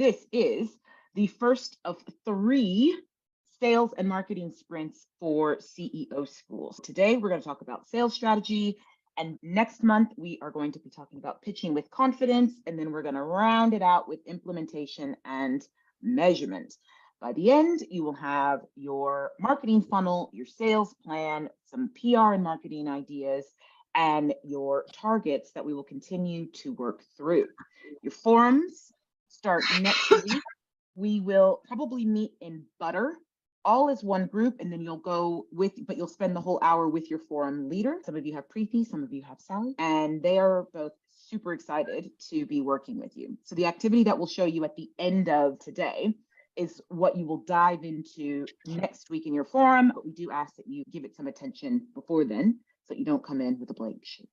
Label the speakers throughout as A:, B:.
A: This is the first of 3 sales and marketing sprints for CEO schools. Today, we're going to talk about sales strategy. And next month, we are going to be talking about pitching with confidence. And then we're going to round it out with implementation and measurement. By the end, you will have your marketing funnel, your sales plan, some PR and marketing ideas, and your targets that we will continue to work through. Your forums start next week. We will probably meet in Butter, all as one group, and then you'll go with, but you'll spend the whole hour with your forum leader. Some of you have Preeti, some of you have Sally, and they are both super excited to be working with you. So the activity that we'll show you at the end of today is what you will dive into next week in your forum, but we do ask that you give it some attention before then so that you don't come in with a blank sheet.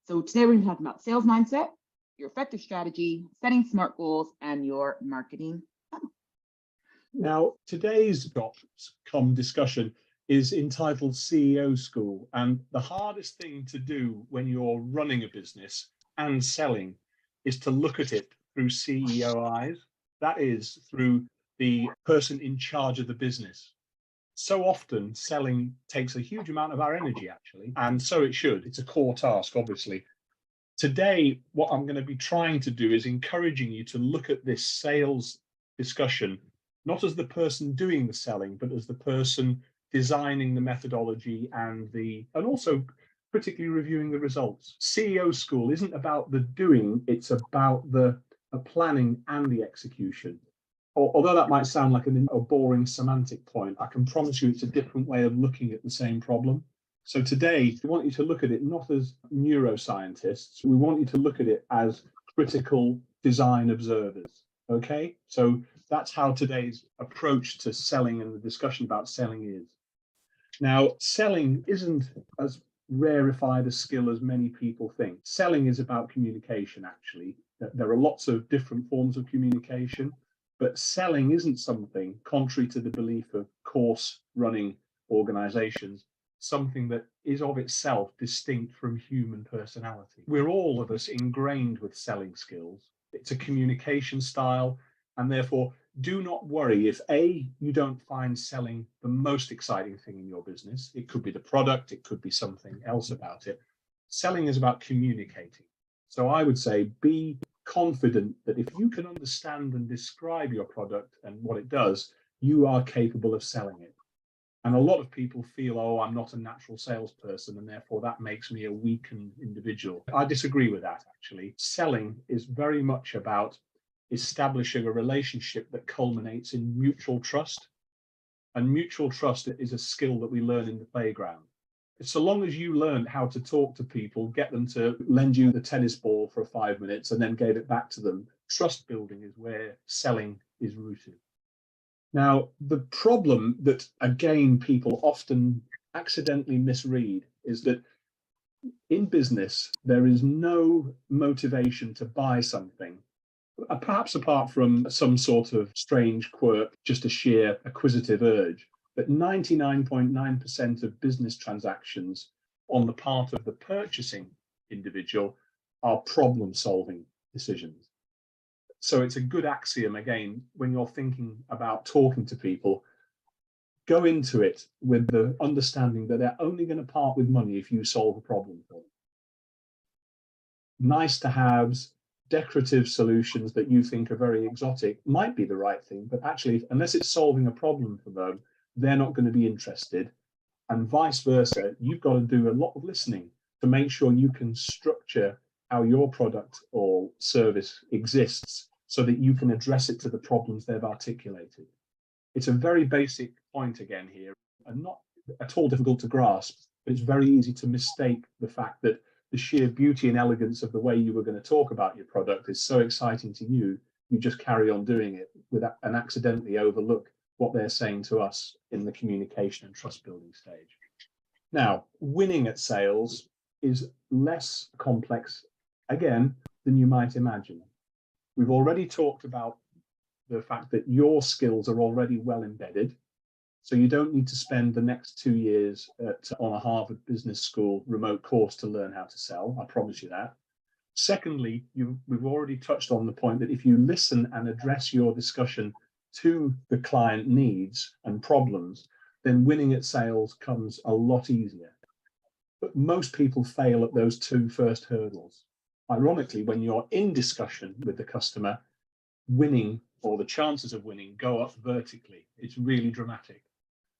A: So today we're going to talk about sales mindset, your effective strategy, setting SMART goals, and your marketing funnel.
B: Now, today's .com discussion is entitled CEO School, and the hardest thing to do when you're running a business and selling is to look at it through CEO eyes. That is, through the person in charge of the business. So often selling takes a huge amount of our energy, actually, and so it should. It's a core task, obviously. Today, what I'm going to be trying to do is encouraging you to look at this sales discussion, not as the person doing the selling, but as the person designing the methodology and also critically reviewing the results. CEO School isn't about the doing, it's about the planning and the execution. Although that might sound like a boring semantic point, I can promise you it's a different way of looking at the same problem. So today, we want you to look at it not as neuroscientists, we want you to look at it as critical design observers, okay? So that's how today's approach to selling and the discussion about selling is. Now, selling isn't as rarefied a skill as many people think. Selling is about communication, actually. There are lots of different forms of communication, but selling isn't something, contrary to the belief of course running organizations, something that is of itself distinct from human personality. We're all of us ingrained with selling skills. It's a communication style, and therefore do not worry if A, you don't find selling the most exciting thing in your business. It could be the product, it could be something else about it. Selling is about communicating. So I would say be confident that if you can understand and describe your product and what it does, you are capable of selling it. And a lot of people feel, oh, I'm not a natural salesperson, and therefore that makes me a weakened individual. I disagree with that, actually. Selling is very much about establishing a relationship that culminates in mutual trust. And mutual trust is a skill that we learn in the playground. So long as you learn how to talk to people, get them to lend you the tennis ball for 5 minutes and then gave it back to them, trust building is where selling is rooted. Now, the problem that, again, people often accidentally misread is that in business, there is no motivation to buy something, perhaps apart from some sort of strange quirk, just a sheer acquisitive urge. But 99.9% of business transactions on the part of the purchasing individual are problem-solving decisions. So it's a good axiom, again, when you're thinking about talking to people, go into it with the understanding that they're only going to part with money if you solve a problem for them. Nice to haves, decorative solutions that you think are very exotic might be the right thing, but actually, unless it's solving a problem for them, they're not going to be interested. And vice versa, you've got to do a lot of listening to make sure you can structure how your product or service exists so that you can address it to the problems they've articulated. It's a very basic point again here, and not at all difficult to grasp, but it's very easy to mistake the fact that the sheer beauty and elegance of the way you were going to talk about your product is so exciting to you, you just carry on doing it and accidentally overlook what they're saying to us in the communication and trust building stage. Now, winning at sales is less complex, again, than you might imagine. We've already talked about the fact that your skills are already well embedded, so you don't need to spend the next 2 years on a Harvard Business School remote course to learn how to sell. I promise you that. Secondly, we've already touched on the point that if you listen and address your discussion to the client needs and problems, then winning at sales comes a lot easier. But most people fail at those two first hurdles. Ironically, when you're in discussion with the customer, winning, or the chances of winning, go up vertically. It's really dramatic.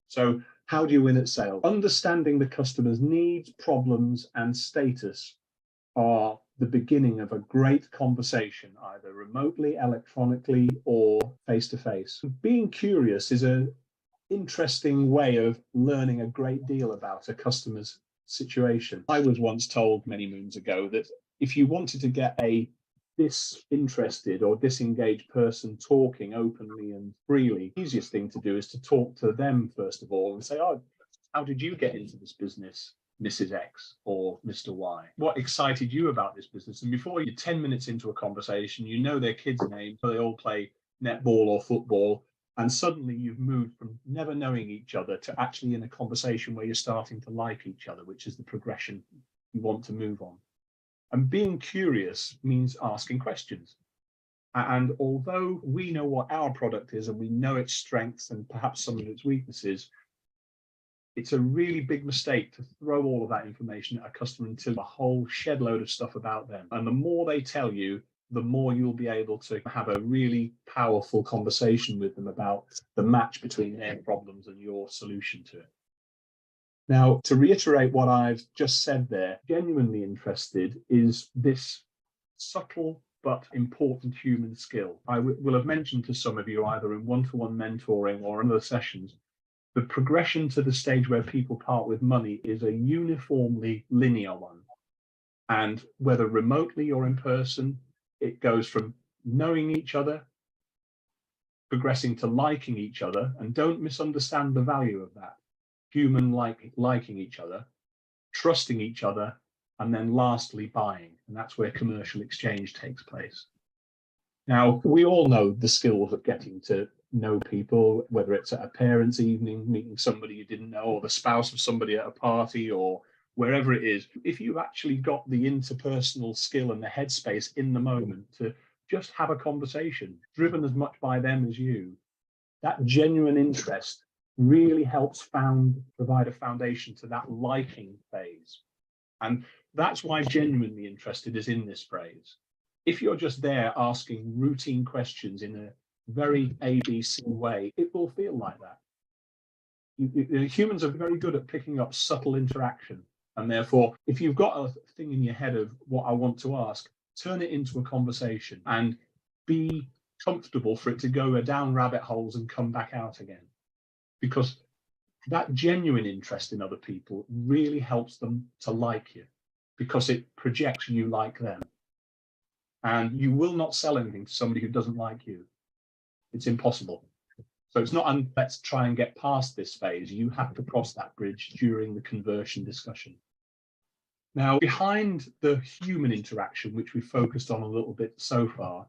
B: So how do you win at sales? Understanding the customer's needs, problems, and status are the beginning of a great conversation, either remotely, electronically, or face-to-face. Being curious is an interesting way of learning a great deal about a customer's situation. I was once told many moons ago that if you wanted to get a disinterested or disengaged person talking openly and freely, the easiest thing to do is to talk to them first of all and say, oh, how did you get into this business, Mrs. X or Mr. Y? What excited you about this business? And before you're 10 minutes into a conversation, you know their kids' name, they all play netball or football, and suddenly you've moved from never knowing each other to actually in a conversation where you're starting to like each other, which is the progression you want to move on. And being curious means asking questions. And although we know what our product is and we know its strengths and perhaps some of its weaknesses, it's a really big mistake to throw all of that information at a customer until a whole shed load of stuff about them. And the more they tell you, the more you'll be able to have a really powerful conversation with them about the match between their problems and your solution to it. Now, to reiterate what I've just said there, genuinely interested is this subtle but important human skill. I will have mentioned to some of you either in one-to-one mentoring or in other sessions, the progression to the stage where people part with money is a uniformly linear one. And whether remotely or in person, it goes from knowing each other, progressing to liking each other, and don't misunderstand the value of that. Human liking each other, trusting each other, and then lastly buying. And that's where commercial exchange takes place. Now, we all know the skills of getting to know people, whether it's at a parents' evening, meeting somebody you didn't know, or the spouse of somebody at a party, or wherever it is. If you've actually got the interpersonal skill and the headspace in the moment to just have a conversation, driven as much by them as you, that genuine interest really helps provide a foundation to that liking phase. And that's why genuinely interested is in this phrase. If you're just there asking routine questions in a very ABC way, it will feel like that. Humans are very good at picking up subtle interaction. And therefore, if you've got a thing in your head of what I want to ask, turn it into a conversation and be comfortable for it to go down rabbit holes and come back out again. Because that genuine interest in other people really helps them to like you, because it projects you like them. And you will not sell anything to somebody who doesn't like you. It's impossible. So it's not, let's try and get past this phase. You have to cross that bridge during the conversion discussion. Now, behind the human interaction, which we focused on a little bit so far,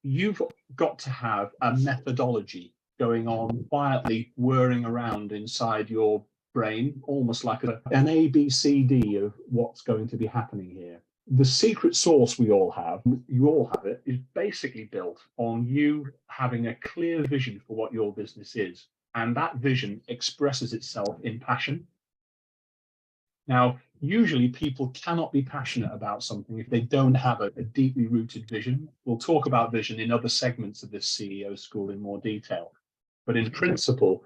B: you've got to have a methodology going on quietly, whirring around inside your brain, almost like an ABCD of what's going to be happening here. The secret sauce we all have, you all have it, is basically built on you having a clear vision for what your business is. And that vision expresses itself in passion. Now, usually people cannot be passionate about something if they don't have a deeply rooted vision. We'll talk about vision in other segments of this CEO school in more detail. But in principle,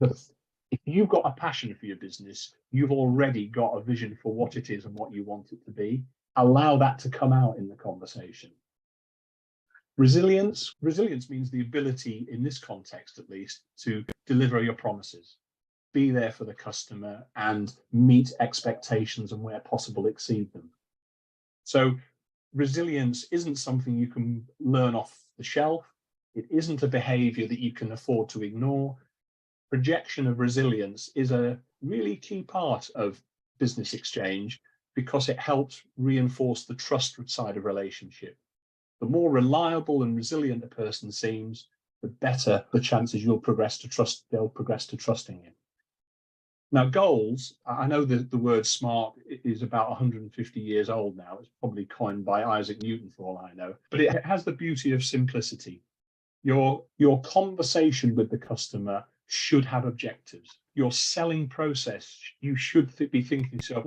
B: if you've got a passion for your business, you've already got a vision for what it is and what you want it to be. Allow that to come out in the conversation. Resilience means the ability, in this context at least, to deliver your promises, be there for the customer and meet expectations and where possible exceed them. So resilience isn't something you can learn off the shelf. It isn't a behavior that you can afford to ignore. Projection of resilience is a really key part of business exchange because it helps reinforce the trust side of relationship. The more reliable and resilient a person seems, the better the chances they'll progress to trusting you. Now, goals, I know that the word SMART is about 150 years old now. It's probably coined by Isaac Newton for all I know, but it has the beauty of simplicity. Your conversation with the customer should have objectives. Your selling process, you should be thinking to yourself,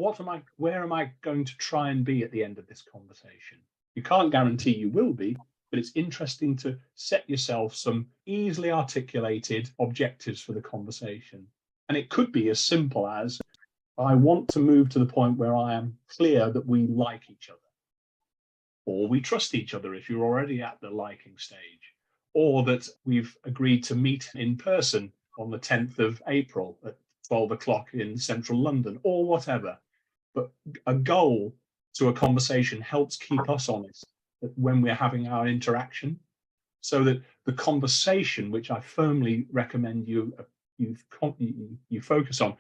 B: where am I going to try and be at the end of this conversation? You can't guarantee you will be, but it's interesting to set yourself some easily articulated objectives for the conversation. And it could be as simple as, I want to move to the point where I am clear that we like each other, or we trust each other if you're already at the liking stage, or that we've agreed to meet in person on the 10th of April at 12 o'clock in central London, or whatever. But a goal to a conversation helps keep us honest when we're having our interaction, so that the conversation, which I firmly recommend you focus on,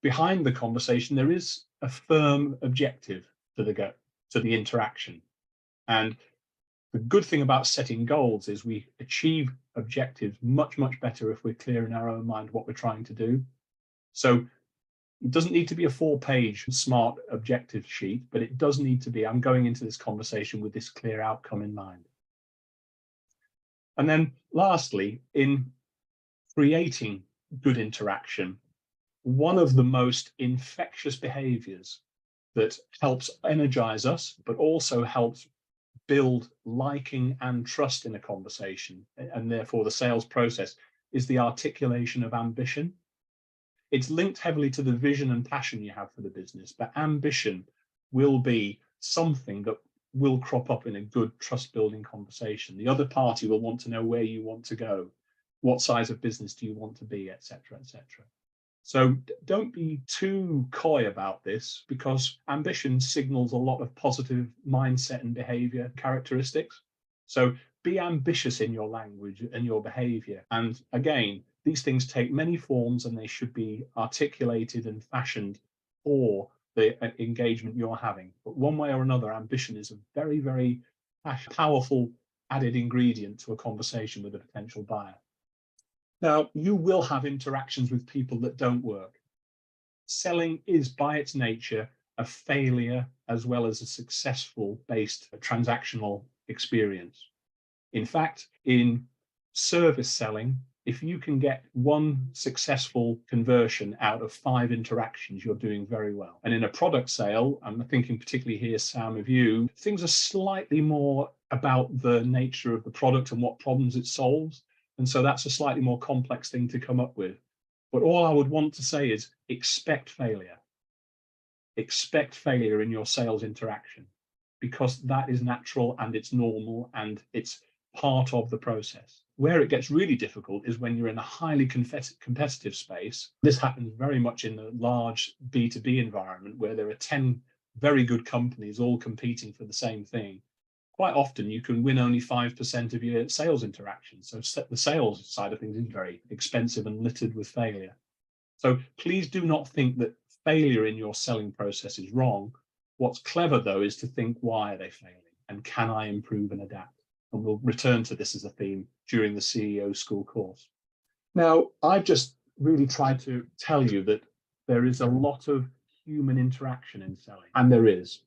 B: behind the conversation, there is a firm objective to the interaction. And the good thing about setting goals is we achieve objectives much, much better if we're clear in our own mind what we're trying to do. So it doesn't need to be a 4-page SMART objective sheet, but it does need to be, I'm going into this conversation with this clear outcome in mind. And then lastly, in creating good interaction, one of the most infectious behaviors that helps energize us, but also helps build liking and trust in a conversation, and therefore the sales process, is the articulation of ambition. It's linked heavily to the vision and passion you have for the business, but ambition will be something that will crop up in a good trust building conversation. The other party will want to know where you want to go, what size of business do you want to be, etc., etc. So don't be too coy about this, because ambition signals a lot of positive mindset and behavior characteristics. So be ambitious in your language and your behavior. And again, these things take many forms, and they should be articulated and fashioned for the engagement you're having. But one way or another, ambition is a very, very powerful added ingredient to a conversation with a potential buyer. Now, you will have interactions with people that don't work. Selling is by its nature a failure as well as a successful based transactional experience. In fact, in service selling, if you can get one successful conversion out of 5 interactions, you're doing very well. And in a product sale, I'm thinking particularly here, Sam, of you, things are slightly more about the nature of the product and what problems it solves. And so that's a slightly more complex thing to come up with. But all I would want to say is expect failure. Expect failure in your sales interaction, because that is natural and it's normal and it's part of the process. Where it gets really difficult is when you're in a highly competitive space. This happens very much in a large B2B environment where there are 10 very good companies all competing for the same thing. Quite often you can win only 5% of your sales interactions. So the sales side of things is very expensive and littered with failure. So please do not think that failure in your selling process is wrong. What's clever, though, is to think, why are they failing? And can I improve and adapt? And we'll return to this as a theme during the CEO School course. Now, I've just really tried to tell you that there is a lot of human interaction in selling, and there is.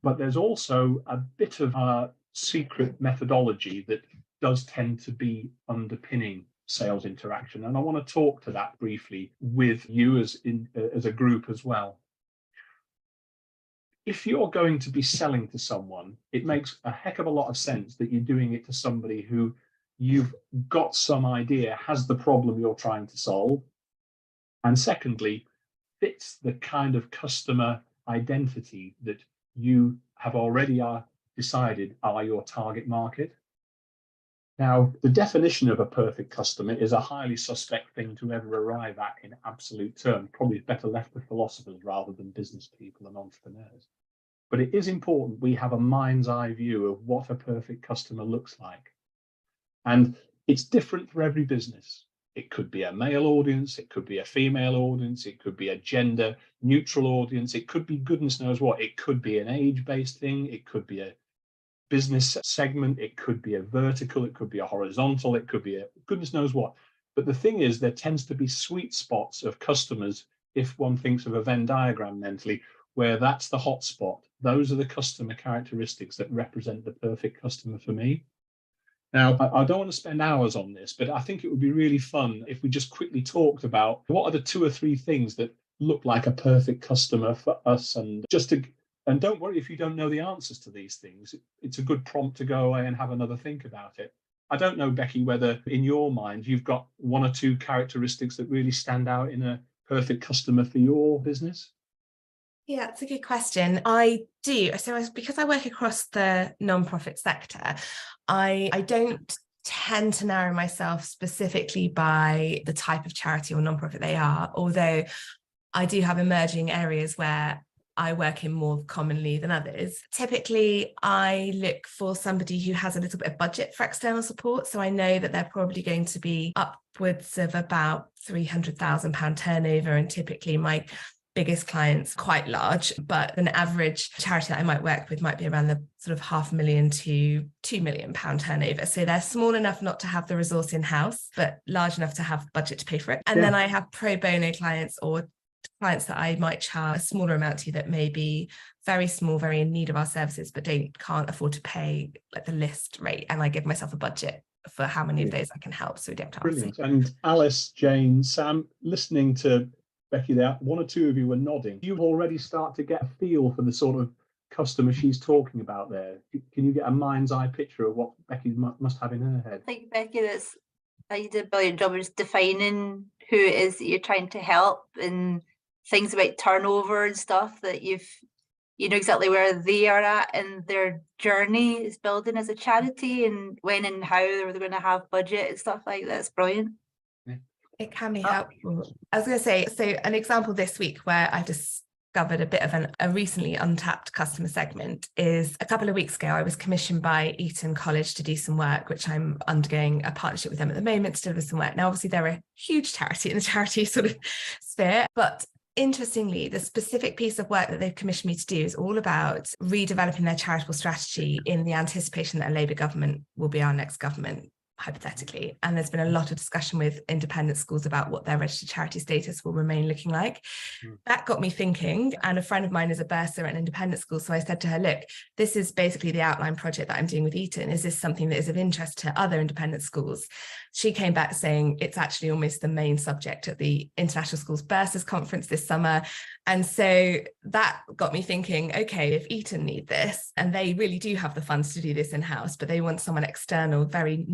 B: But there's also a bit of a secret methodology that does tend to be underpinning sales interaction. And I want to talk to that briefly with you as a group as well. If you're going to be selling to someone, it makes a heck of a lot of sense that you're doing it to somebody who you've got some idea has the problem you're trying to solve. And secondly, fits the kind of customer identity that you have already decided are your target market. Now, the definition of a perfect customer is a highly suspect thing to ever arrive at in absolute terms. Probably better left to philosophers rather than business people and entrepreneurs. But it is important we have a mind's eye view of what a perfect customer looks like. And it's different for every business. It could be a male audience, it could be a female audience, it could be a gender neutral audience, it could be goodness knows what, it could be an age-based thing, it could be a business segment, it could be a vertical, it could be a horizontal, it could be a goodness knows what. But the thing is, there tends to be sweet spots of customers if one thinks of a Venn diagram mentally, where that's the hot spot. Those are the customer characteristics that represent the perfect customer for me. Now, I don't want to spend hours on this, but I think it would be really fun if we just quickly talked about what are the 2 or 3 things that look like a perfect customer for us, and and don't worry if you don't know the answers to these things. It's a good prompt to go away and have another think about it. I don't know, Becky, whether in your mind you've got 1 or 2 characteristics that really stand out in a perfect customer for your business.
C: Yeah, that's a good question. I do. So because I work across the nonprofit sector, I don't tend to narrow myself specifically by the type of charity or nonprofit they are, although I do have emerging areas where I work in more commonly than others. Typically, I look for somebody who has a little bit of budget for external support. So I know that they're probably going to be upwards of about £300,000 turnover, and typically my biggest clients quite large, but an average charity that I might work with might be around the sort of £500,000 to £2 million turnover. So they're small enough not to have the resource in-house, but large enough to have budget to pay for it. And then I have pro bono clients, or clients that I might charge a smaller amount to, that may be very small, very in need of our services, but can't afford to pay like the list rate. And I give myself a budget for how many of those I can help. So we don't have to.
B: Brilliant. And Alice, Jane, Sam, listening to Becky there, 1 or 2 of you were nodding. You already start to get a feel for the sort of customer she's talking about there. Can you get a mind's eye picture of what Becky must have in her head?
D: I think, Becky, you did a brilliant job of just defining who it is that you're trying to help, and things about turnover and stuff, that you know exactly where they are at in their journey is building as a charity, and when and how they're going to have budget and stuff like that. It's brilliant.
C: It can be helpful. I was going to say, so an example this week where I discovered a bit of a recently untapped customer segment is a couple of weeks ago, I was commissioned by Eton College to do some work, which I'm undergoing a partnership with them at the moment to deliver some work. Now, obviously, they're a huge charity in the charity sort of sphere, but interestingly, the specific piece of work that they've commissioned me to do is all about redeveloping their charitable strategy in the anticipation that a Labour government will be our next government, hypothetically. And there's been a lot of discussion with independent schools about what their registered charity status will remain looking like. That got me thinking, and a friend of mine is a bursar at an independent school. So I said to her, look, this is basically the outline project that I'm doing with Eton. Is this something that is of interest to other independent schools? She came back saying it's actually almost the main subject at the International Schools Bursars Conference this summer. And so that got me thinking, okay, if Eton need this, and they really do have the funds to do this in-house, but they want someone external, very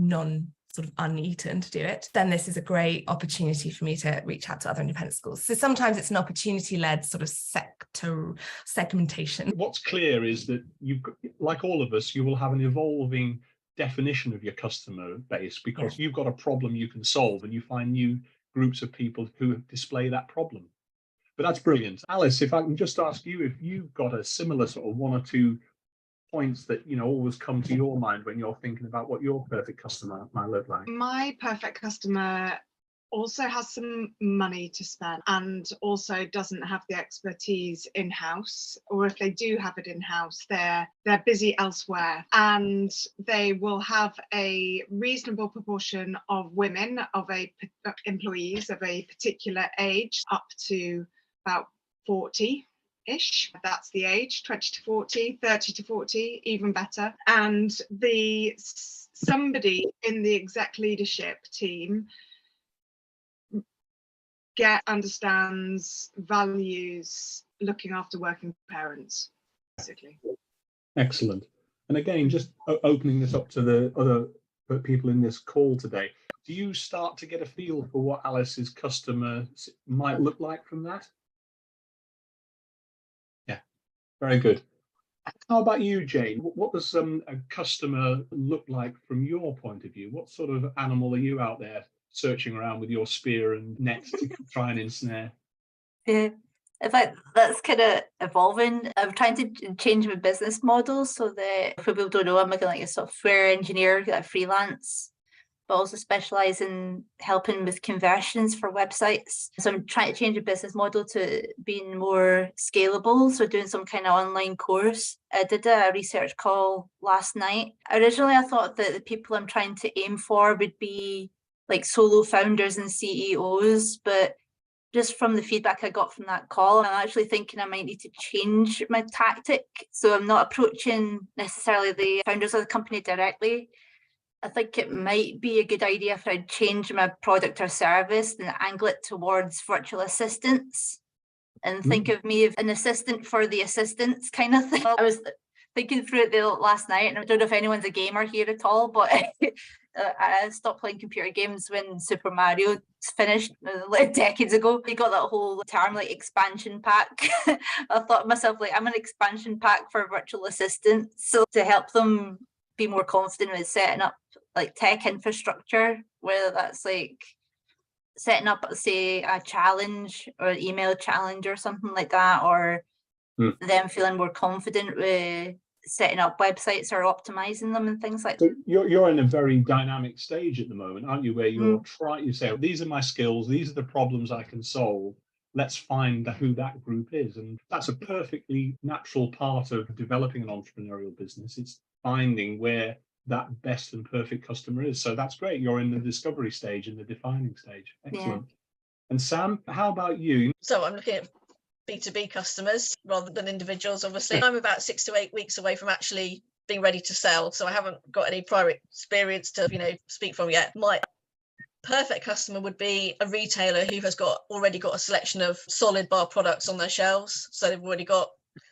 C: sort of un-Eton to do it, then this is a great opportunity for me to reach out to other independent schools. So sometimes it's an opportunity-led sort of sector segmentation.
B: What's clear is that you've got, like all of us, you will have an evolving definition of your customer base, because you've got a problem you can solve, and you find new groups of people who display that problem. But that's brilliant. Alice, if I can just ask you if you've got a similar sort of 1 or 2 points that always come to your mind when you're thinking about what your perfect customer might look like.
E: My perfect customer also has some money to spend, and also doesn't have the expertise in-house, or if they do have it in-house, they're busy elsewhere, and they will have a reasonable proportion of women, of employees of a particular age, up to about 40-ish. That's the age, 20 to 40, 30 to 40, even better. And somebody in the exec leadership team understands, values looking after working parents, basically.
B: Excellent. And again, just opening this up to the other people in this call today, do you start to get a feel for what Alice's customer might look like from that? Yeah, very good. How about you, Jane? What does a customer look like from your point of view? What sort of animal are you out there searching around with your spear and net to try and ensnare?
D: Yeah, in fact, that's kind of evolving. I'm trying to change my business model so that, for people who don't know, I'm like a software engineer, like freelance, but also specialize in helping with conversions for websites. So I'm trying to change the business model to being more scalable. So doing some kind of online course. I did a research call last night. Originally, I thought that the people I'm trying to aim for would be like solo founders and CEOs, but just from the feedback I got from that call, I'm actually thinking I might need to change my tactic. So I'm not approaching necessarily the founders of the company directly. I think it might be a good idea if I change my product or service and angle it towards virtual assistants and think of me as an assistant for the assistants kind of thing. I was thinking through it last night, and I don't know if anyone's a gamer here at all, but I stopped playing computer games when Super Mario finished like decades ago. They got that whole term like expansion pack. I thought to myself, like, I'm an expansion pack for virtual assistants. So to help them be more confident with setting up like tech infrastructure, whether that's like setting up, say, a challenge or an email challenge or something like that, or them feeling more confident with setting up websites or optimizing them and things like that.
B: So you're in a very dynamic stage at the moment, aren't you, where you're you say, these are my skills, these are the problems I can solve. Let's find who that group is. And that's a perfectly natural part of developing an entrepreneurial business. It's finding where that best and perfect customer is. So that's great. You're in the discovery stage, in the defining stage. Excellent. Yeah. And Sam, how about you?
F: So I'm looking at B2B customers rather than individuals, obviously. I'm about 6 to 8 weeks away from actually being ready to sell. So I haven't got any prior experience to, speak from yet. My perfect customer would be a retailer who has already got a selection of solid bar products on their shelves. So they've already got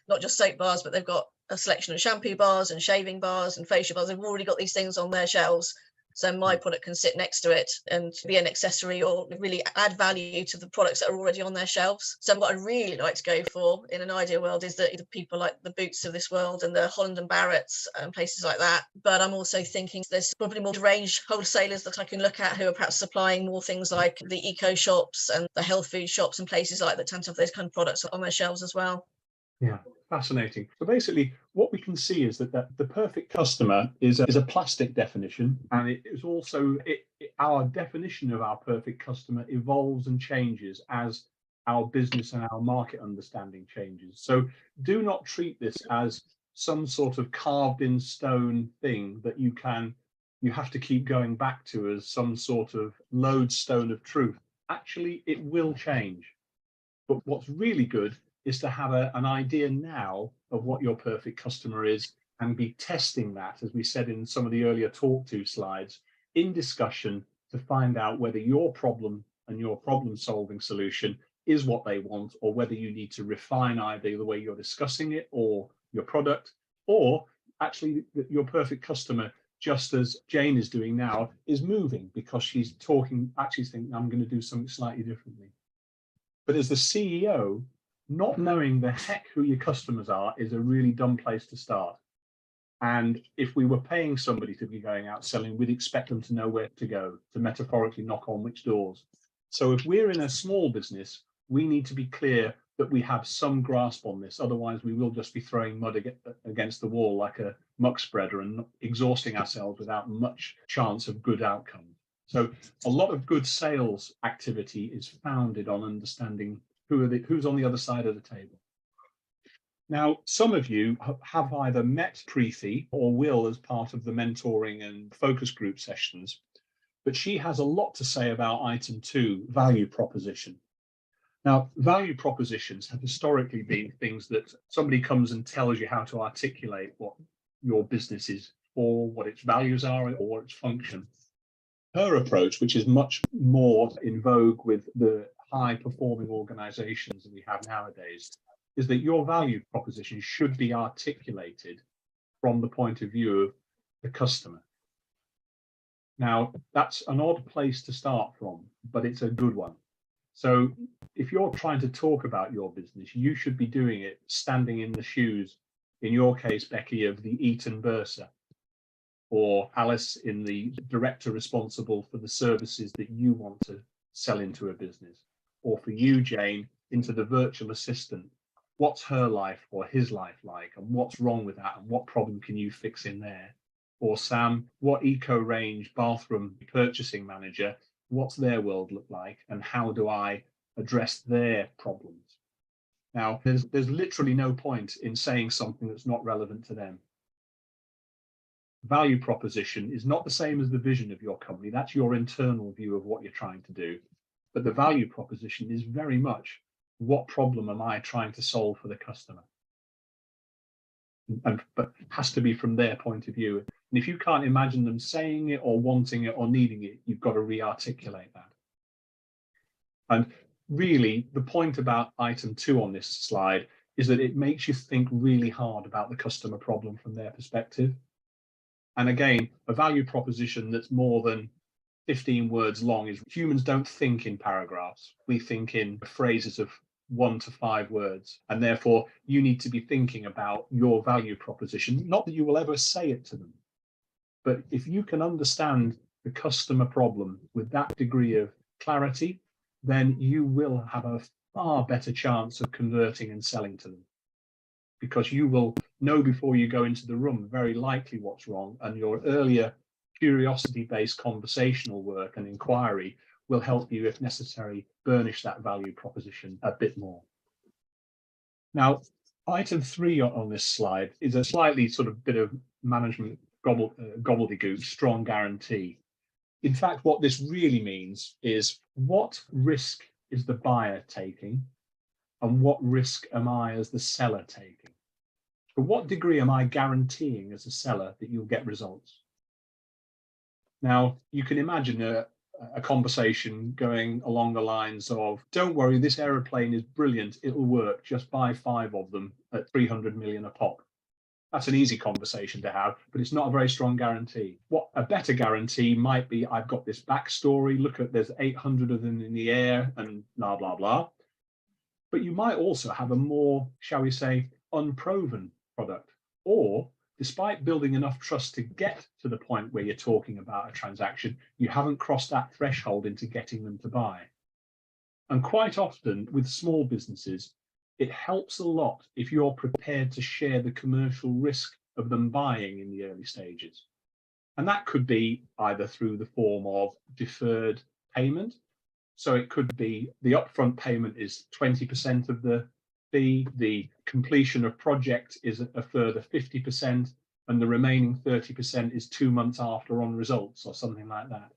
F: not just soap bars, but they've got a selection of shampoo bars and shaving bars and facial bars. They've already got these things on their shelves. So my product can sit next to it and be an accessory or really add value to the products that are already on their shelves. So what I'd really like to go for in an ideal world is that the people like the Boots of this world and the Holland and Barrett's and places like that. But I'm also thinking there's probably more range wholesalers that I can look at who are perhaps supplying more things like the eco shops and the health food shops and places like that tend to have those kind of products on their shelves as well.
B: Yeah, fascinating. So basically, what we can see is that the perfect customer is a plastic definition, and it is also our definition of our perfect customer evolves and changes as our business and our market understanding changes. So do not treat this as some sort of carved in stone thing that you have to keep going back to as some sort of lodestone of truth. Actually, it will change. But what's really good is to have an idea now of what your perfect customer is and be testing that, as we said in some of the earlier talk to slides, in discussion to find out whether your problem and your problem solving solution is what they want, or whether you need to refine either the way you're discussing it or your product, or actually your perfect customer, just as Jane is doing now, is moving because she's actually thinking, I'm going to do something slightly differently. But as the CEO, not knowing the heck who your customers are is a really dumb place to start. And if we were paying somebody to be going out selling, we'd expect them to know where to go, to metaphorically knock on which doors. So if we're in a small business, we need to be clear that we have some grasp on this. Otherwise, we will just be throwing mud against the wall like a muck spreader and exhausting ourselves without much chance of good outcome. So a lot of good sales activity is founded on understanding who's on the other side of the table. Now, some of you have either met Preeti or will as part of the mentoring and focus group sessions, but she has a lot to say about item 2, value proposition. Now, value propositions have historically been things that somebody comes and tells you how to articulate what your business is for, what its values are, or its function. Her approach, which is much more in vogue with the high-performing organizations that we have nowadays, is that your value proposition should be articulated from the point of view of the customer. Now, that's an odd place to start from, but it's a good one. So if you're trying to talk about your business, you should be doing it standing in the shoes, in your case, Becky, of the Eton Bursar, or Alice in the director responsible for the services that you want to sell into a business, or for you, Jane, into the virtual assistant. What's her life or his life like, and what's wrong with that, and what problem can you fix in there? Or Sam, what eco-range bathroom purchasing manager, what's their world look like, and how do I address their problems? Now, there's literally no point in saying something that's not relevant to them. Value proposition is not the same as the vision of your company. That's your internal view of what you're trying to do. but the value proposition is very much, what problem am I trying to solve for the customer? But has to be from their point of view. And if you can't imagine them saying it or wanting it or needing it, you've got to re-articulate that. And really, the point about item 2 on this slide is that it makes you think really hard about the customer problem from their perspective. And again, a value proposition that's more than 15 words long is, humans don't think in paragraphs. We think in phrases of 1 to 5 words. And therefore, you need to be thinking about your value proposition. Not that you will ever say it to them, but if you can understand the customer problem with that degree of clarity, then you will have a far better chance of converting and selling to them, because you will know before you go into the room very likely what's wrong, and your earlier curiosity-based conversational work and inquiry will help you, if necessary, burnish that value proposition a bit more. Now, item 3 on this slide is a slightly sort of bit of management gobbledygook, strong guarantee. In fact, what this really means is, what risk is the buyer taking and what risk am I as the seller taking? To what degree am I guaranteeing as a seller that you'll get results? Now, you can imagine a conversation going along the lines of, don't worry, this aeroplane is brilliant, it'll work, just buy 5 of them at 300 million a pop. That's an easy conversation to have, but it's not a very strong guarantee. What a better guarantee might be, I've got this backstory, look at, there's 800 of them in the air and blah, blah, blah. But you might also have a more, shall we say, unproven product, or despite building enough trust to get to the point where you're talking about a transaction, you haven't crossed that threshold into getting them to buy. And quite often with small businesses, it helps a lot if you're prepared to share the commercial risk of them buying in the early stages. And that could be either through the form of deferred payment. So it could be the upfront payment is 20% of the fee, the completion of project is a further 50%, and the remaining 30% is 2 months after on results or something like that.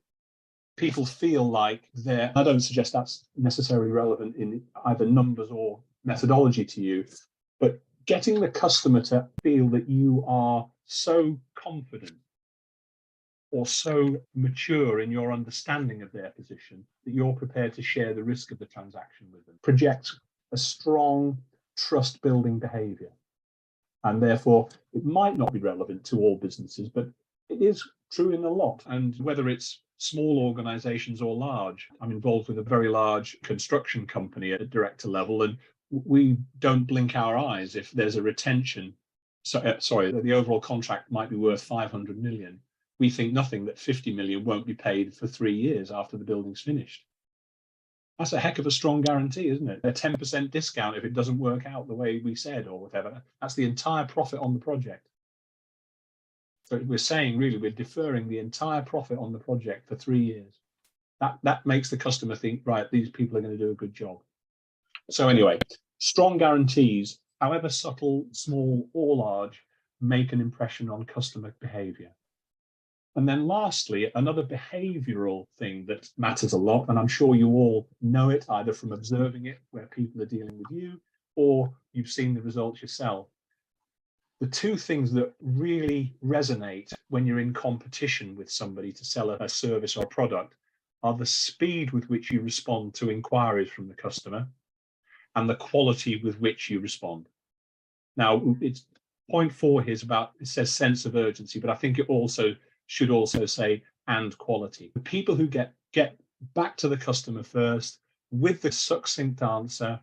B: People feel like I don't suggest that's necessarily relevant in either numbers or methodology to you, but getting the customer to feel that you are so confident or so mature in your understanding of their position that you're prepared to share the risk of the transaction with them projects a strong trust building behavior. And therefore it might not be relevant to all businesses, but it is true in a lot. And whether it's small organizations or large, I'm involved with a very large construction company at a director level, and we don't blink our eyes if there's a retention. Sorry, the overall contract might be worth 500 million. We think nothing that 50 million won't be paid for 3 years after the building's finished. That's a heck of a strong guarantee, isn't it? A 10% discount if it doesn't work out the way we said or whatever. That's the entire profit on the project. So we're saying really we're deferring the entire profit on the project for 3 years. That makes the customer think, right, these people are going to do a good job. So anyway, strong guarantees, however subtle, small or large, make an impression on customer behavior. And then lastly, another behavioral thing that matters a lot, and I'm sure you all know it either from observing it where people are dealing with you or you've seen the results yourself. The two things that really resonate when you're in competition with somebody to sell a service or a product are the speed with which you respond to inquiries from the customer and the quality with which you respond. Now, it's point 4 here is about, it says sense of urgency, but I think it also should also say and quality. The people who get back to the customer first with the succinct answer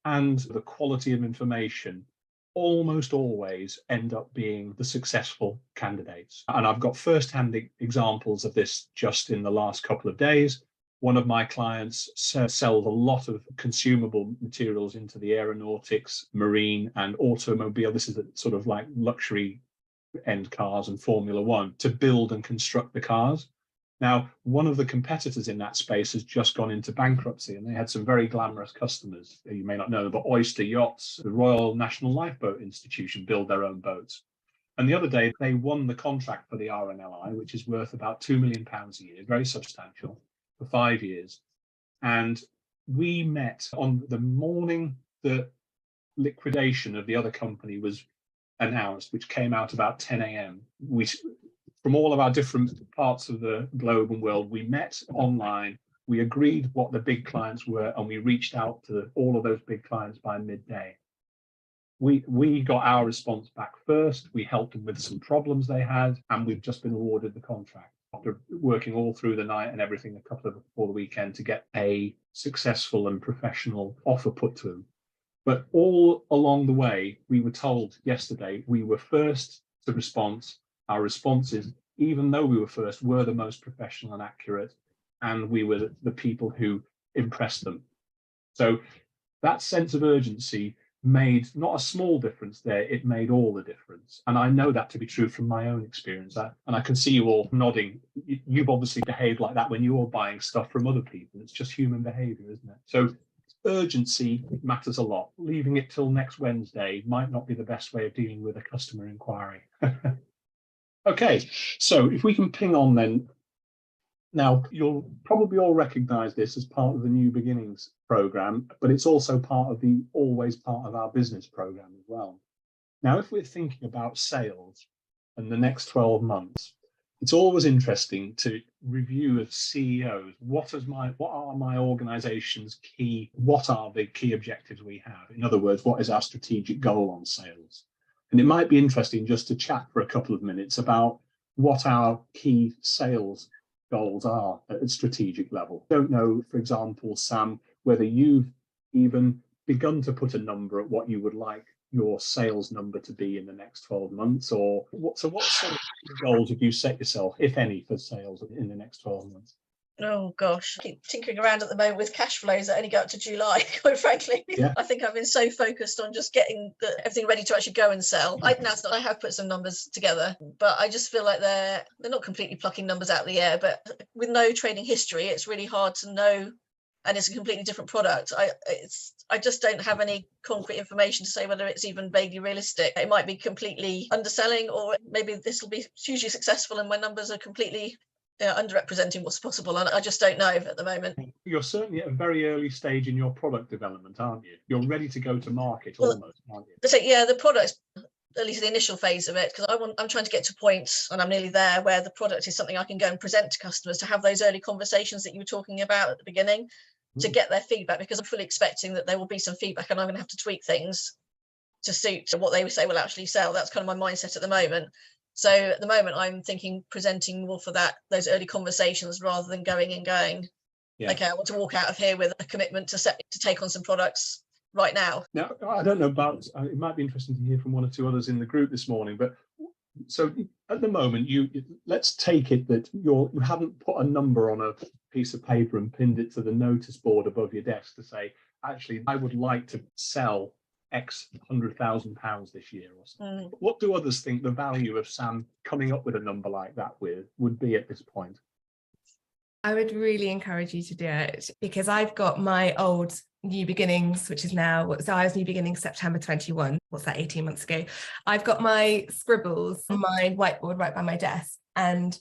B: and the quality of information almost always end up being the successful candidates. And I've got first-hand examples of this just in the last couple of days. One of my clients sells a lot of consumable materials into the aeronautics, marine and automobile. This is a sort of like luxury end cars and Formula One to build and construct the cars. Now, one of the competitors in that space has just gone into bankruptcy, and they had some very glamorous customers. You may not know them, but Oyster Yachts, the Royal National Lifeboat Institution build their own boats. And the other day, they won the contract for the RNLI, which is worth about £2 million a year, very substantial, for 5 years. And we met on the morning that liquidation of the other company was announced, which came out about 10 a.m. We, from all of our different parts of the globe and world, we met online. We agreed what the big clients were, and we reached out to all of those big clients by midday. We got our response back first. We helped them with some problems they had, and we've just been awarded the contract after working all through the night and everything a couple of before the weekend to get a successful and professional offer put to them. But all along the way, we were told yesterday we were first to respond. Our responses, even though we were first, were the most professional and accurate, and we were the people who impressed them. So that sense of urgency made not a small difference there, it made all the difference. And I know that to be true from my own experience. And I can see you all nodding. You've obviously behaved like that when you're buying stuff from other people. It's just human behavior, isn't it? So urgency matters a lot. Leaving it till next Wednesday might not be the best way of dealing with a customer inquiry. Okay, so if we can ping on then. Now, you'll probably all recognize this as part of the New Beginnings program, but it's also part of the Always Part of Our Business program as well. Now, if we're thinking about sales and the next 12 months, it's always interesting to review as CEOs, what are my organization's what are the key objectives we have? In other words, what is our strategic goal on sales? And it might be interesting just to chat for a couple of minutes about what our key sales goals are at a strategic level. I don't know, for example, Sam, whether you've even begun to put a number at what you would like your sales number to be in the next 12 months, or what sort of goals have you set yourself, if any, for sales in the next 12 months?
F: Oh gosh, I keep tinkering around at the moment with cash flows that only go up to July, quite frankly.
B: Yeah.
F: I think I've been so focused on just getting everything ready to actually go and sell. I have put some numbers together, but I just feel like they're not completely plucking numbers out of the air, but with no trading history, it's really hard to know, and it's a completely different product. I just don't have any concrete information to say whether it's even vaguely realistic. It might be completely underselling, or maybe this will be hugely successful and my numbers are completely underrepresenting what's possible, and I just don't know at the moment.
B: You're certainly at a very early stage in your product development, aren't you? You're ready to go to market almost, aren't you?
F: So yeah, the product, at least the initial phase of it, because I'm trying to get to a point, and I'm nearly there, where the product is something I can go and present to customers, to have those early conversations that you were talking about at the beginning, to get their feedback, because I'm fully expecting that there will be some feedback and I'm going to have to tweak things to suit what they say will actually sell. That's kind of my mindset at the moment. So at the moment, I'm thinking presenting more for those early conversations, rather than going, yeah, okay, I want to walk out of here with a commitment to take on some products right now.
B: Now, I don't know about, it might be interesting to hear from one or two others in the group this morning, but so at the moment, let's take it that you haven't put a number on a piece of paper and pinned it to the notice board above your desk to say, actually, I would like to sell X £100,000 this year or something. What do others think the value of Sam coming up with a number like that would be at this point?
C: I would really encourage you to do it, because I've got my old New Beginnings, which is now, so I was New Beginnings September 21. What's that, 18 months ago? I've got my scribbles on my whiteboard right by my desk, and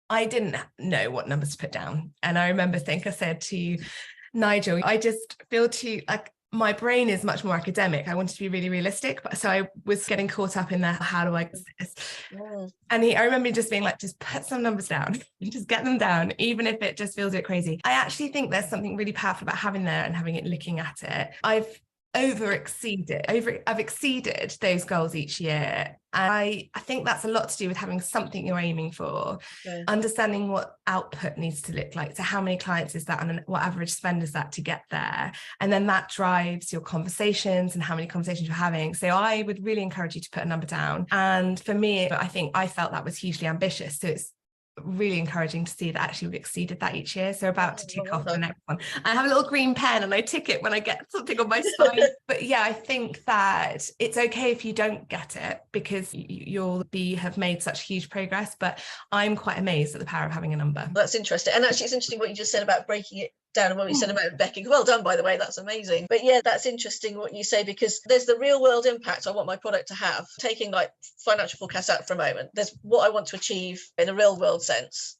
C: I didn't know what numbers to put down. And I remember I said to Nigel, I just feel my brain is much more academic. I wanted to be really realistic, but so I was getting caught up in how do I do this? And I remember just being like, just put some numbers down, just get them down, even if it just feels a bit crazy. I actually think there's something really powerful about having there and having it, looking at it. I've exceeded those goals each year. And I think that's a lot to do with having something you're aiming for, understanding what output needs to look like. So how many clients is that, and what average spend is that to get there? And then that drives your conversations and how many conversations you're having. So I would really encourage you to put a number down. And for me, I think I felt that was hugely ambitious. So it's really encouraging to see that actually we've exceeded that each year. So about to tick off the next one. I have a little green pen and I tick it when I get something on my side. But yeah, I think that it's okay if you don't get it, because you'll have made such huge progress. But I'm quite amazed at the power of having a number.
F: That's interesting. And actually, it's interesting what you just said about breaking it down, and what you said about Becky. Well done, by the way, that's amazing. But yeah, that's interesting what you say, because there's the real world impact I want my product to have. Taking like financial forecasts out for a moment, there's what I want to achieve in a real world sense,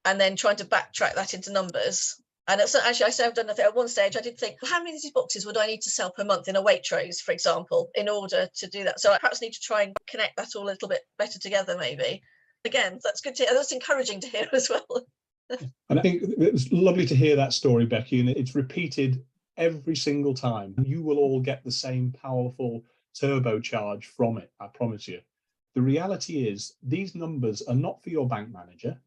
F: and then trying to backtrack that into numbers. And it's actually, I say I've done nothing. At one stage, I did think, well, how many of these boxes would I need to sell per month in a Waitrose, for example, in order to do that? So I perhaps need to try and connect that all a little bit better together, maybe. Again, that's good to hear. That's encouraging to hear as well.
B: And I think it's lovely to hear that story, Becky, and it's repeated every single time. You will all get the same powerful turbocharge from it, I promise you. The reality is these numbers are not for your bank manager.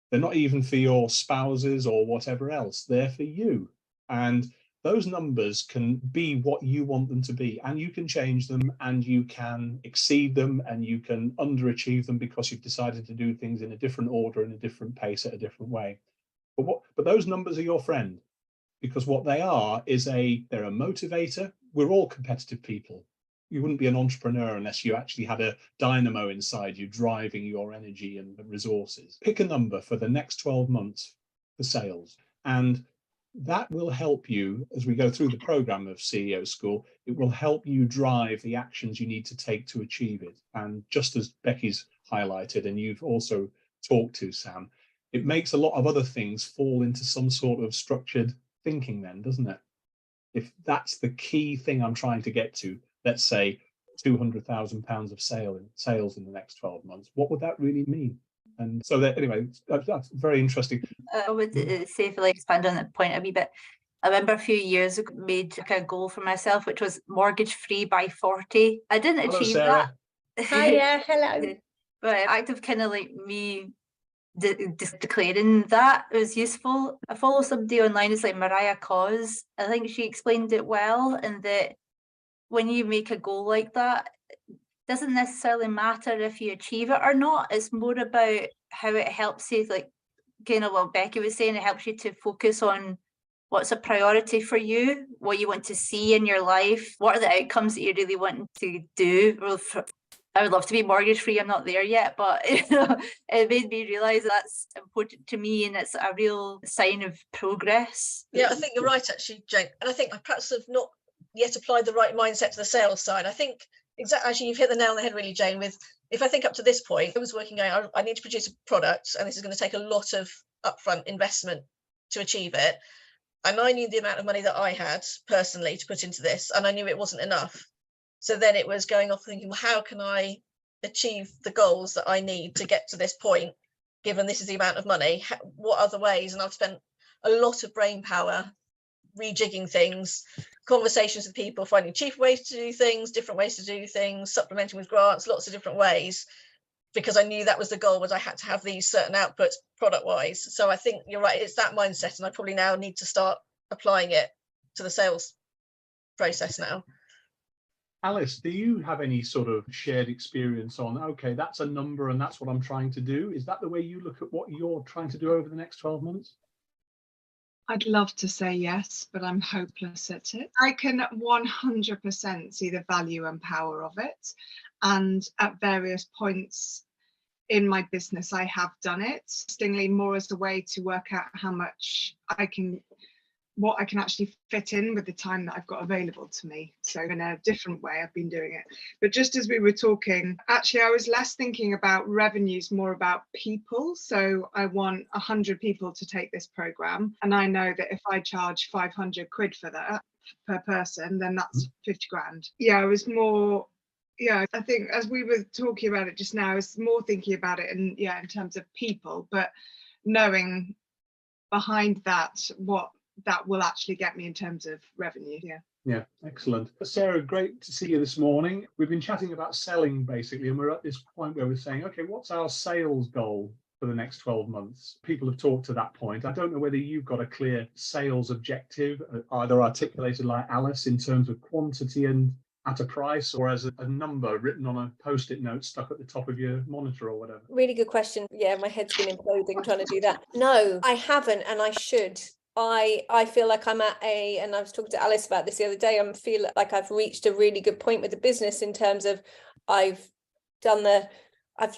B: They're not even for your spouses or whatever else. They're for you. And those numbers can be what you want them to be, and you can change them, and you can exceed them, and you can underachieve them because you've decided to do things in a different order, in a different pace, at a different way. But those numbers are your friend, because what they are is they're a motivator. We're all competitive people. You wouldn't be an entrepreneur unless you actually had a dynamo inside you driving your energy and resources. Pick a number for the next 12 months for sales, and that will help you as we go through the program of CEO School. It will help you drive the actions you need to take to achieve it. And just as Becky's highlighted, and you've also talked to, Sam, it makes a lot of other things fall into some sort of structured thinking then, doesn't it? If that's the key thing I'm trying to get to, let's say £200,000 of sales in the next 12 months, what would that really mean? And so that, anyway, that's very interesting.
D: I would say, if I expand on that point a wee bit, I remember a few years ago made a goal for myself, which was mortgage free by 40. I didn't
B: Hello,
D: achieve
B: Sarah.
D: that.
C: Hiya, hello.
D: But act of kind of like me declaring that was useful. I follow somebody online, it's like Mariah Cause. I think she explained it well, and that when you make a goal like that, doesn't necessarily matter if you achieve it or not. It's more about how it helps you, like kind of what Becky was saying, it helps you to focus on what's a priority for you, what you want to see in your life, what are the outcomes that you really want to do. Well, I would love to be mortgage free. I'm not there yet, but you know, it made me realise that's important to me, and it's a real sign of progress.
F: Yeah, I think you're right, actually, Jane. And I think I perhaps have not yet applied the right mindset to the sales side. I think exactly, actually, you've hit the nail on the head, really, Jane. With if I think up to this point, I was working going, I need to produce a product, and this is going to take a lot of upfront investment to achieve it. And I knew the amount of money that I had personally to put into this, and I knew it wasn't enough. So then it was going off thinking, well, how can I achieve the goals that I need to get to this point, given this is the amount of money? What other ways? And I've spent a lot of brain power rejigging things, conversations with people, finding cheaper ways to do things, different ways to do things, supplementing with grants, lots of different ways, because I knew that was the goal, was I had to have these certain outputs product wise. So I think you're right, it's that mindset, and I probably now need to start applying it to the sales process now.
B: Alice, do you have any sort of shared experience on, okay, that's a number and that's what I'm trying to do? Is that the way you look at what you're trying to do over the next 12 months?
E: I'd love to say yes, but I'm hopeless at it. I can 100% see the value and power of it. And at various points in my business, I have done it, stingly more as a way to work out how much what I can actually fit in with the time that I've got available to me. So in a different way, I've been doing it. But just as we were talking, actually, I was less thinking about revenues, more about people. So I want 100 people to take this program. And I know that if I charge 500 quid for that per person, then that's 50 grand. Yeah, I was more, yeah, I think as we were talking about it just now, I was more thinking about it in terms of people, but knowing behind that, what that will actually get me in terms of revenue.
B: Yeah, excellent. Sarah, great to see you this morning. We've been chatting about selling basically, and we're at this point where we're saying, okay, what's our sales goal for the next 12 months? People have talked to that point. I don't know whether you've got a clear sales objective, either articulated like Alice in terms of quantity and at a price, or as a number written on a post-it note stuck at the top of your monitor or whatever.
G: Really good question. Yeah, my head's been imploding trying to do that. No, I haven't, and I should. I feel like I'm at and I was talking to Alice about this the other day, I feel like I've reached a really good point with the business in terms of I've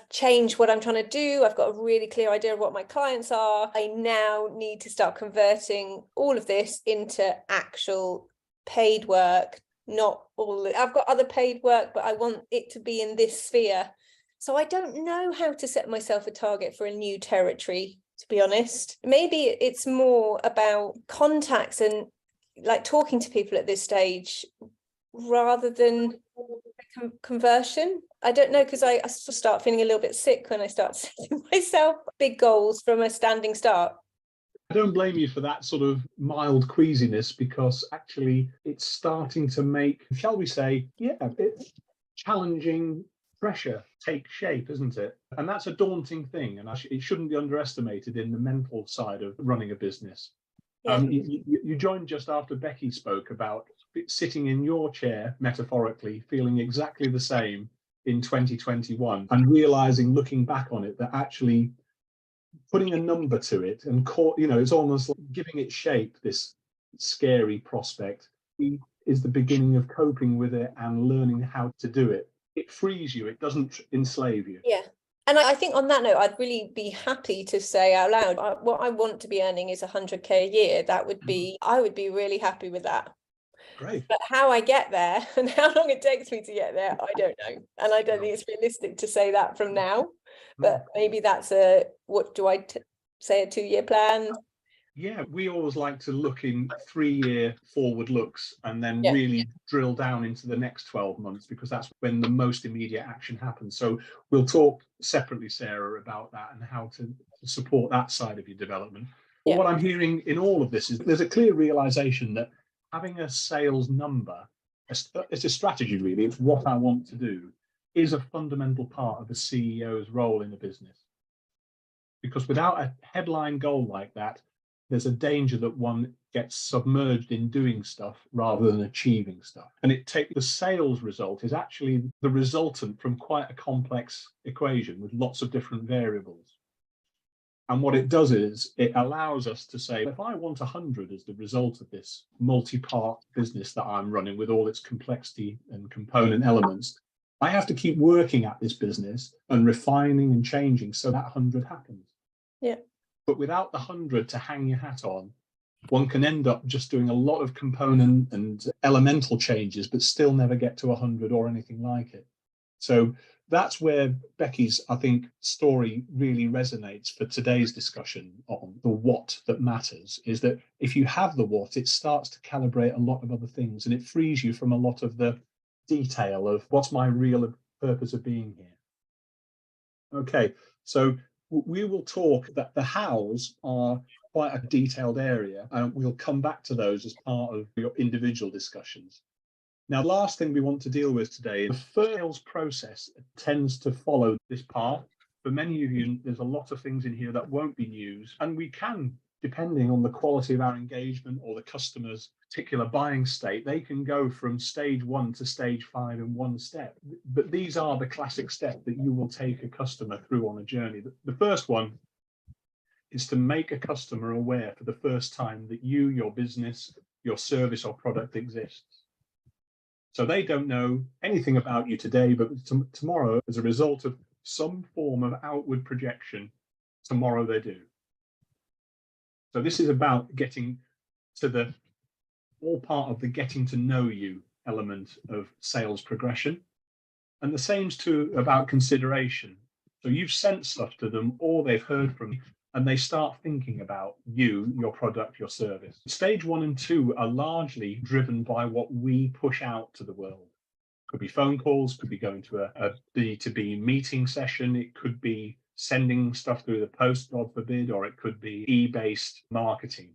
G: changed what I'm trying to do. I've got a really clear idea of what my clients are. I now need to start converting all of this into actual paid work. Not all, I've got other paid work, but I want it to be in this sphere. So I don't know how to set myself a target for a new territory to be honest. Maybe it's more about contacts and like talking to people at this stage rather than conversion. I don't know, because I start feeling a little bit sick when I start setting myself big goals from a standing start.
B: I don't blame you for that sort of mild queasiness, because actually it's starting to make, shall we say, a bit challenging pressure take shape, isn't it? And that's a daunting thing, and it shouldn't be underestimated in the mental side of running a business.
G: Yeah.
B: You joined just after Becky spoke about sitting in your chair, metaphorically, feeling exactly the same in 2021, and realizing, looking back on it, that actually putting a number to it and it's almost like giving it shape, this scary prospect, is the beginning of coping with it and learning how to do it. It frees you, it doesn't enslave you.
G: Yeah. And I think on that note, I'd really be happy to say out loud, what I want to be earning is 100k a year. That would be, I would be really happy with that.
B: Great.
G: But how I get there and how long it takes me to get there, I don't know. And I don't think it's realistic to say that from now. But maybe that's say, a 2-year plan?
B: Yeah, we always like to look in 3-year forward looks and then really drill down into the next 12 months, because that's when the most immediate action happens. So we'll talk separately, Sarah, about that and how to support that side of your development. But what I'm hearing in all of this is there's a clear realization that having a sales number, it's a strategy really, it's what I want to do, is a fundamental part of a CEO's role in a business. Because without a headline goal like that, there's a danger that one gets submerged in doing stuff rather than achieving stuff. And the sales result is actually the resultant from quite a complex equation with lots of different variables. And what it does is it allows us to say, if I want 100 as the result of this multi-part business that I'm running with all its complexity and component elements, I have to keep working at this business and refining and changing so that 100 happens.
G: Yeah.
B: But without the 100 to hang your hat on, one can end up just doing a lot of component and elemental changes, but still never get to 100 or anything like it. So that's where Becky's, I think, story really resonates for today's discussion on the what that matters, is that if you have the what, it starts to calibrate a lot of other things, and it frees you from a lot of the detail of what's my real purpose of being here. Okay, so we will talk that the hows are quite a detailed area, and we'll come back to those as part of your individual discussions. Now, the last thing we want to deal with today is the sales process tends to follow this path. For many of you, there's a lot of things in here that won't be news, and we can, depending on the quality of our engagement or the customer's particular buying state, they can go from stage 1 to stage 5 in one step. But these are the classic steps that you will take a customer through on a journey. The first one is to make a customer aware for the first time that you, your business, your service or product exists. So they don't know anything about you today, but tomorrow, as a result of some form of outward projection, tomorrow they do. So this is about getting to all part of the getting to know you element of sales progression. And the same's true about consideration. So you've sent stuff to them, or they've heard from you, and they start thinking about you, your product, your service. Stage 1 and 2 are largely driven by what we push out to the world. Could be phone calls, could be going to a B2B meeting session, it could be sending stuff through the post, God forbid, or it could be e-based marketing.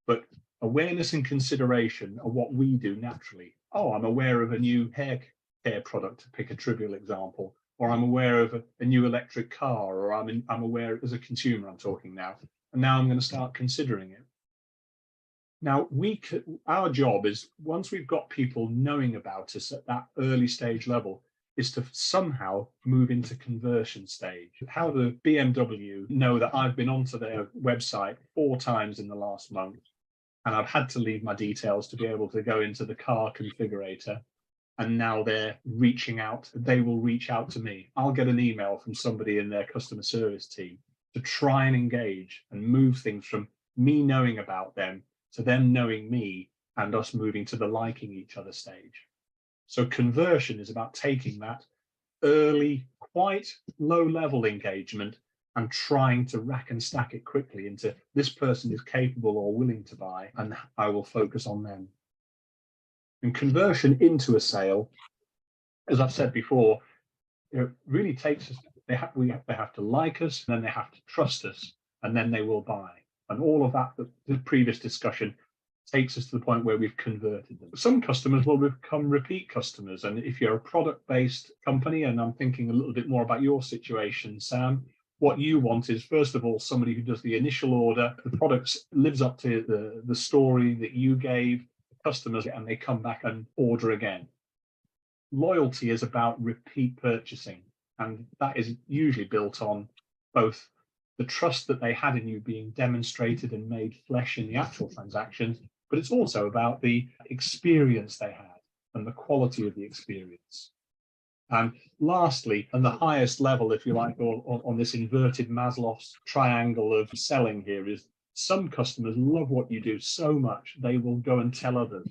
B: But awareness and consideration are what we do naturally. Oh, I'm aware of a new hair care product, to pick a trivial example, or I'm aware of a new electric car, or I'm aware as a consumer, I'm talking now, and now I'm going to start considering it. Now, our job is, once we've got people knowing about us at that early stage level, is to somehow move into conversion stage. How do BMW know that I've been onto their website 4 times in the last month, and I've had to leave my details to be able to go into the car configurator, and now they're reaching out, they will reach out to me. I'll get an email from somebody in their customer service team to try and engage and move things from me knowing about them to them knowing me and us moving to the liking each other stage. So conversion is about taking that early, quite low level engagement and trying to rack and stack it quickly into this person is capable or willing to buy, and I will focus on them. And conversion into a sale, as I've said before, really takes us, they have to like us, and then they have to trust us, and then they will buy. And all of that, the previous discussion, takes us to the point where we've converted them. Some customers will become repeat customers. And if you're a product-based company, and I'm thinking a little bit more about your situation, Sam, what you want is, first of all, somebody who does the initial order, the product lives up to the story that you gave the customers, and they come back and order again. Loyalty is about repeat purchasing, and that is usually built on both the trust that they had in you being demonstrated and made flesh in the actual transactions, but it's also about the experience they had and the quality of the experience. And lastly, and the highest level, if you like, on this inverted Maslow's triangle of selling here, is some customers love what you do so much they will go and tell others.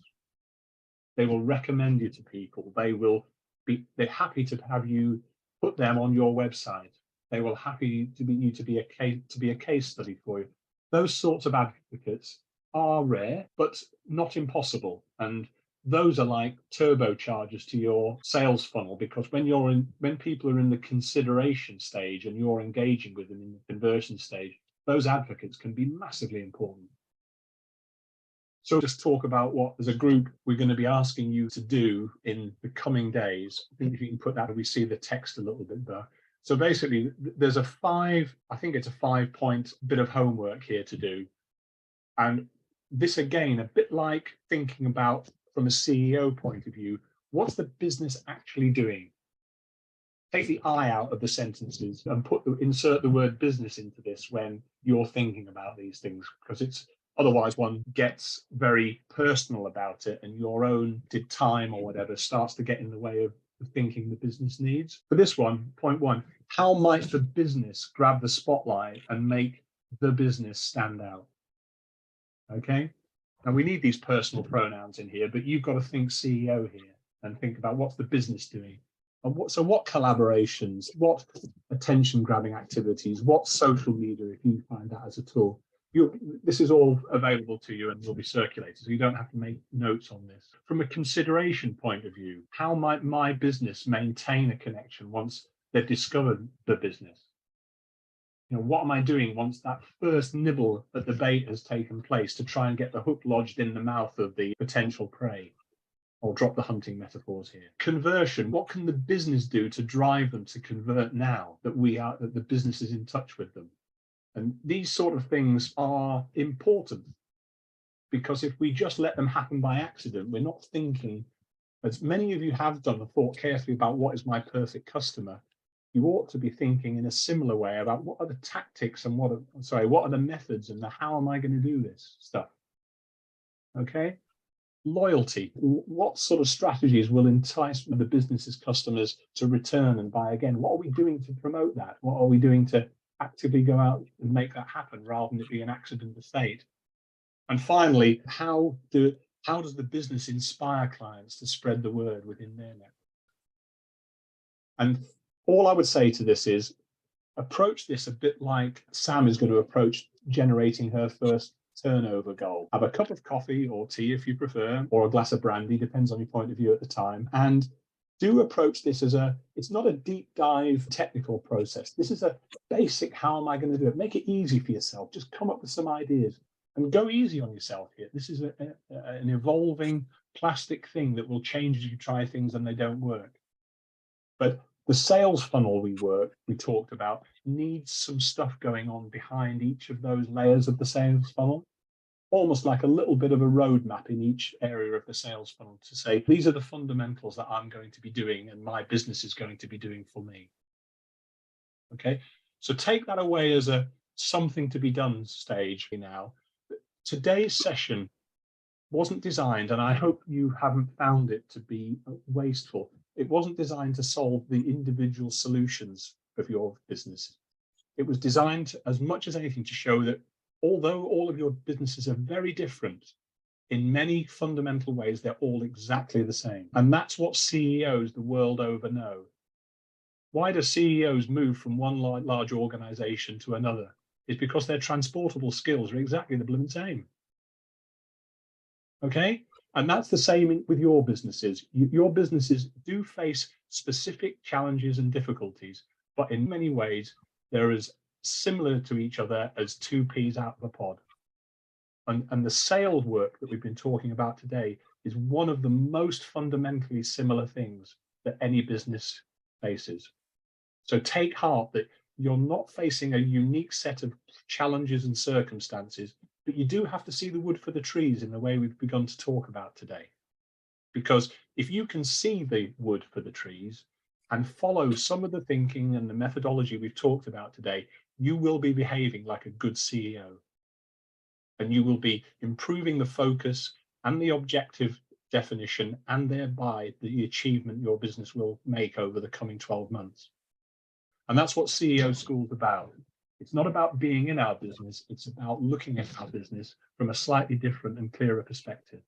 B: They will recommend you to people. They're happy to have you put them on your website. They will happy to be a case study for you. Those sorts of advocates are rare, but not impossible. And those are like turbochargers to your sales funnel, because when people are in the consideration stage and you're engaging with them in the conversion stage, those advocates can be massively important. So just talk about what, as a group, we're going to be asking you to do in the coming days. I think if you can put that, we see the text a little bit there. So basically, there's a 5-point bit of homework here to do. And this, again, a bit like thinking about, from a CEO point of view, what's the business actually doing? Take the I out of the sentences and insert the word business into this when you're thinking about these things, because otherwise one gets very personal about it, and your own time or whatever starts to get in the way of thinking the business needs. For this one, point 1, how might the business grab the spotlight and make the business stand out? Okay, now we need these personal pronouns in here, but you've got to think CEO here and think about what's the business doing. And what collaborations, what attention grabbing activities, what social media, if you find that as a tool. This is all available to you and will be circulated, so you don't have to make notes on this. From a consideration point of view, how might my business maintain a connection once they've discovered the business? What am I doing once that first nibble at the bait has taken place to try and get the hook lodged in the mouth of the potential prey? I'll drop the hunting metaphors here. Conversion, what can the business do to drive them to convert now that the business is in touch with them? And these sort of things are important, because if we just let them happen by accident, we're not thinking, as many of you have done, and thought carefully about what is my perfect customer. You ought to be thinking in a similar way about what are the tactics and what are the methods and how am I going to do this stuff? Okay. Loyalty. What sort of strategies will entice the business's customers to return and buy again? What are we doing to promote that? What are we doing to actively go out and make that happen rather than it be an accident of fate? And finally, how does the business inspire clients to spread the word within their network? And all I would say to this is, approach this a bit like Sam is going to approach generating her first turnover goal. Have a cup of coffee or tea if you prefer, or a glass of brandy, depends on your point of view at the time. And do approach this as it's not a deep dive technical process. This is a basic, how am I going to do it? Make it easy for yourself. Just come up with some ideas and go easy on yourself here. This is an evolving plastic thing that will change as you try things and they don't work. But the sales funnel we talked about needs some stuff going on behind each of those layers of the sales funnel, almost like a little bit of a roadmap in each area of the sales funnel to say, these are the fundamentals that I'm going to be doing and my business is going to be doing for me. Okay, so take that away as a something to be done stage now. Today's session wasn't designed, and I hope you haven't found it to be wasteful. It wasn't designed to solve the individual solutions of your business. It was designed as much as anything to show that although all of your businesses are very different, in many fundamental ways, they're all exactly the same. And that's what CEOs the world over know. Why do CEOs move from one large organization to another? It's because their transportable skills are exactly the blooming same. Okay? And that's the same with your businesses. Your businesses do face specific challenges and difficulties, but in many ways, they're as similar to each other as two peas out of a pod. And the sales work that we've been talking about today is one of the most fundamentally similar things that any business faces. So take heart that you're not facing a unique set of challenges and circumstances, but you do have to see the wood for the trees in the way we've begun to talk about today. Because if you can see the wood for the trees and follow some of the thinking and the methodology we've talked about today, you will be behaving like a good CEO. And you will be improving the focus and the objective definition, and thereby the achievement your business will make over the coming 12 months. And that's what CEO School's about. It's not about being in our business, it's about looking at our business from a slightly different and clearer perspective.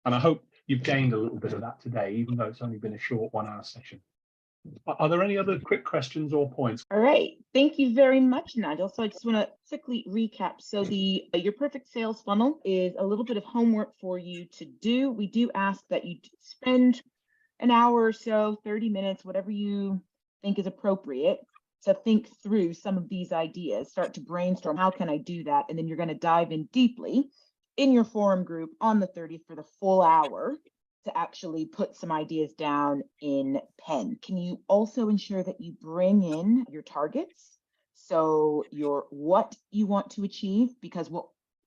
B: And I hope you've gained a little bit of that today, even though it's only been a short 1 hour session. Are there any other quick questions or points?
A: All right, thank you very much, Nigel. So I just want to quickly recap. So the Your Perfect Sales Funnel is a little bit of homework for you to do. We do ask that you spend an hour or so, 30 minutes, whatever you think is appropriate, to think through some of these ideas, start to brainstorm, how can I do that? And then you're going to dive in deeply in your forum group on the 30th for the full hour to actually put some ideas down in pen. Can you also ensure that you bring in your targets? So what you want to achieve, because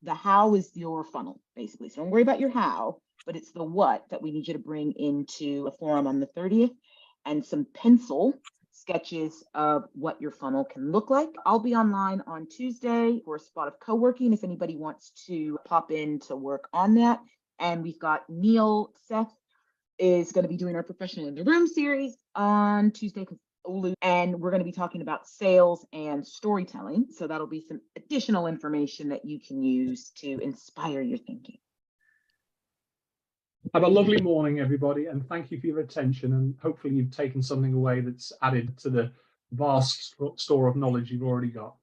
A: the how is your funnel, basically. So don't worry about your how, but it's the what that we need you to bring into a forum on the 30th, and some pencil sketches of what your funnel can look like. I'll be online on Tuesday for a spot of co-working if anybody wants to pop in to work on that. And we've got Neil Seth is going to be doing our Professional in the Room series on Tuesday, and we're going to be talking about sales and storytelling. So that'll be some additional information that you can use to inspire your thinking.
B: Have a lovely morning, everybody, and thank you for your attention. And hopefully you've taken something away that's added to the vast store of knowledge you've already got.